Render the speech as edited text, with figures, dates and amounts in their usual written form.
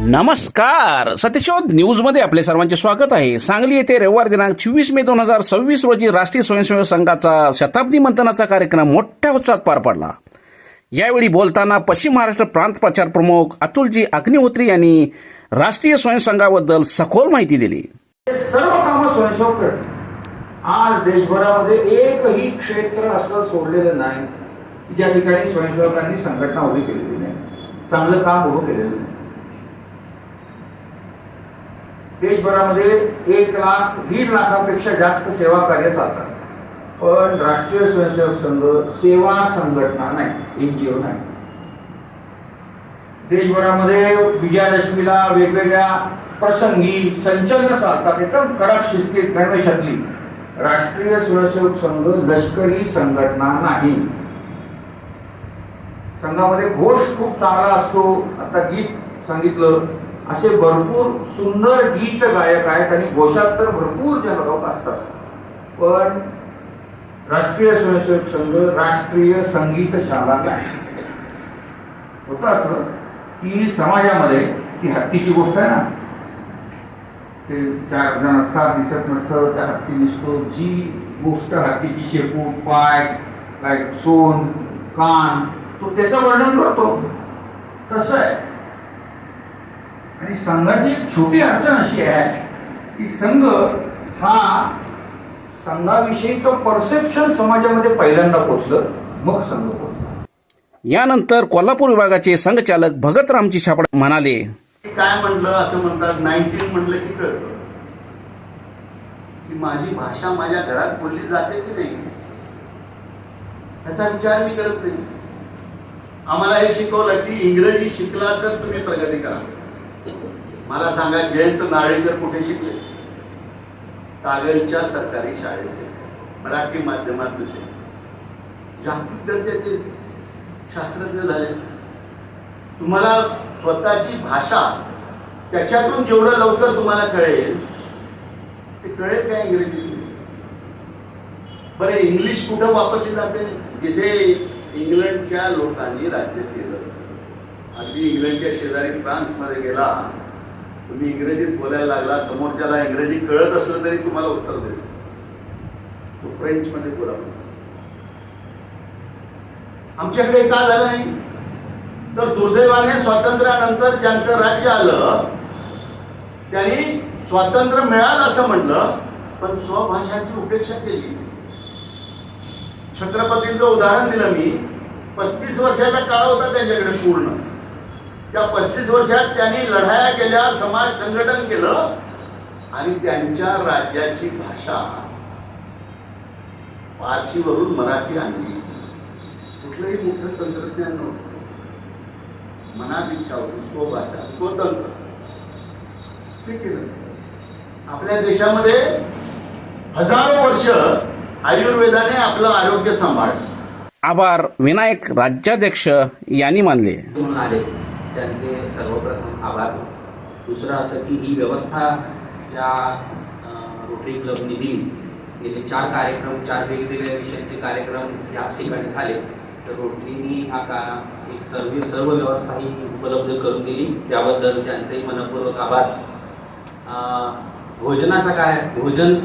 नमस्कार. सत्यशोध न्यूजमध्ये आपले सर्वांचे स्वागत आहे. सांगली येथे रविवार दिनांक 24 मे 2026 रोजी राष्ट्रीय स्वयंसेवक संघाचा शताब्दी मंथनाचा कार्यक्रम मोठ्या उत्साहात पार पडला. यावेळी बोलताना पश्चिम महाराष्ट्र प्रांत प्रचार प्रमुख अतुलजी अग्निहोत्री यांनी राष्ट्रीय स्वयंसेवक संघाबद्दल सखोल माहिती दिली. सर्व कामं स्वयंसेवक करतात. आज देशभरामध्ये एकही क्षेत्र असं सोडलेलं नाही की ज्या ठिकाणी स्वयंसेवकांनी संघटना उभी केलेली नाही, चांगलं काम उभं केलेलं नाही. देशभरामध्ये 1 लाख 1.5 लाखापेक्षा जास्त सेवा कार्य चालतात, पण राष्ट्रीय स्वयंसेवक संघ सेवा संघटना नाही, NGO नाही. देशभरामध्ये विजयादशमीला वेगवेगळ्या प्रसंगी संचलन चालतात, एकदम कडक शिस्तीत गणवेशातली. राष्ट्रीय स्वयंसेवक संघ लष्करी संघटना नाही. संघामध्ये घोष खूप चांगला असतो. आता गीत सांगितलं, असे भरपूर सुंदर गीत गायक आहेत आणि घोषात तर भरपूर जनलोक असतात, पण राष्ट्रीय स्वयंसेवक संघ राष्ट्रीय संगीत शाळा नाही. होतं असं की समाजामध्ये ती हत्तीची गोष्ट आहे ना, ते 4 जण असतात, दिसत नसतं, त्या हत्ती दिसतो. जी गोष्ट हत्तीची शेपूट, पाय, काय सोन, कान, तो त्याचं वर्णन करतो, तसं आहे. आणि संघाची एक छोटी अडचण अशी आहे की संघ हा संघाविषयीचं परसेप्शन समाजामध्ये पहिल्यांदा पोचलं, मग संघ पोचला. यानंतर कोल्हापूर विभागाचे संघचालक भगतरामजी छापड म्हणाले, काय म्हटलं असं म्हणतात, 19 म्हटलं की कळतं की माझी भाषा माझ्या घरात बोलली जाते की नाही, त्याचा विचार मी करत नाही. आम्हाला हे शिकवलं की इंग्रजी शिकला तर तुम्ही प्रगती करा. मला सांगा, जयंत नारळीकर कुठे शिकले? कागलच्या सरकारी शाळेचे, मराठी माध्यमातूनचे, जागतिक दर्जाचे शास्त्रज्ञ झाले. तुम्हाला स्वतःची भाषा त्याच्यातून जेवढं लवकर तुम्हाला कळेल ते कळेल काय इंग्रजी? बरं, इंग्लिश कुठं वापरली जाते? जिथे इंग्लंडच्या लोकांनी राज्य केलं. अगदी इंग्लंडच्या शेजारी फ्रान्समध्ये गेला, तुम्ही इंग्रजीत बोलायला लागला, समोरच्याला इंग्रजी कळत असलं तरी तुम्हाला उत्तर देईल, तो फ्रेंचमध्ये बोला. आमच्याकडे का झालं नाही? तर दुर्दैवाने स्वातंत्र्यानंतर ज्यांचं राज्य आलं त्यांनी स्वातंत्र्य मिळालं असं म्हटलं, पण स्वभाषाची उपेक्षा केली. छत्रपतींचं उदाहरण दिलं मी. 35 वर्षाचा काळ होता त्यांच्याकडे पूर्ण. त्या 35 वर्षात त्यांनी लढाया केल्या, समाज संघटन केलं आणि त्यांच्या राज्याची भाषा पारशीवरून मराठी आणली. कुठलंही मोठं तंत्रज्ञान नव्हतं, मनात इच्छा होती, स्वभाषा, स्वतंत्र, ते केलं. आपल्या देशामध्ये हजारो वर्ष आयुर्वेदाने आपलं आरोग्य सांभाळलं. आभार विनायक राज्याध्यक्ष यांनी मानले. त्यांचे सर्वप्रथम आभार. दुसरं असं की ही व्यवस्था ज्या रोटरी क्लबने दिली, गेले 4 कार्यक्रम, 4 वेगवेगळ्या विषयांचे कार्यक्रम याच ठिकाणी झाले, तर रोटरीनी हा एक सर्व व्यवस्था ही उपलब्ध करून दिली, त्याबद्दल त्यांचेही मनपूर्वक आभार. भोजन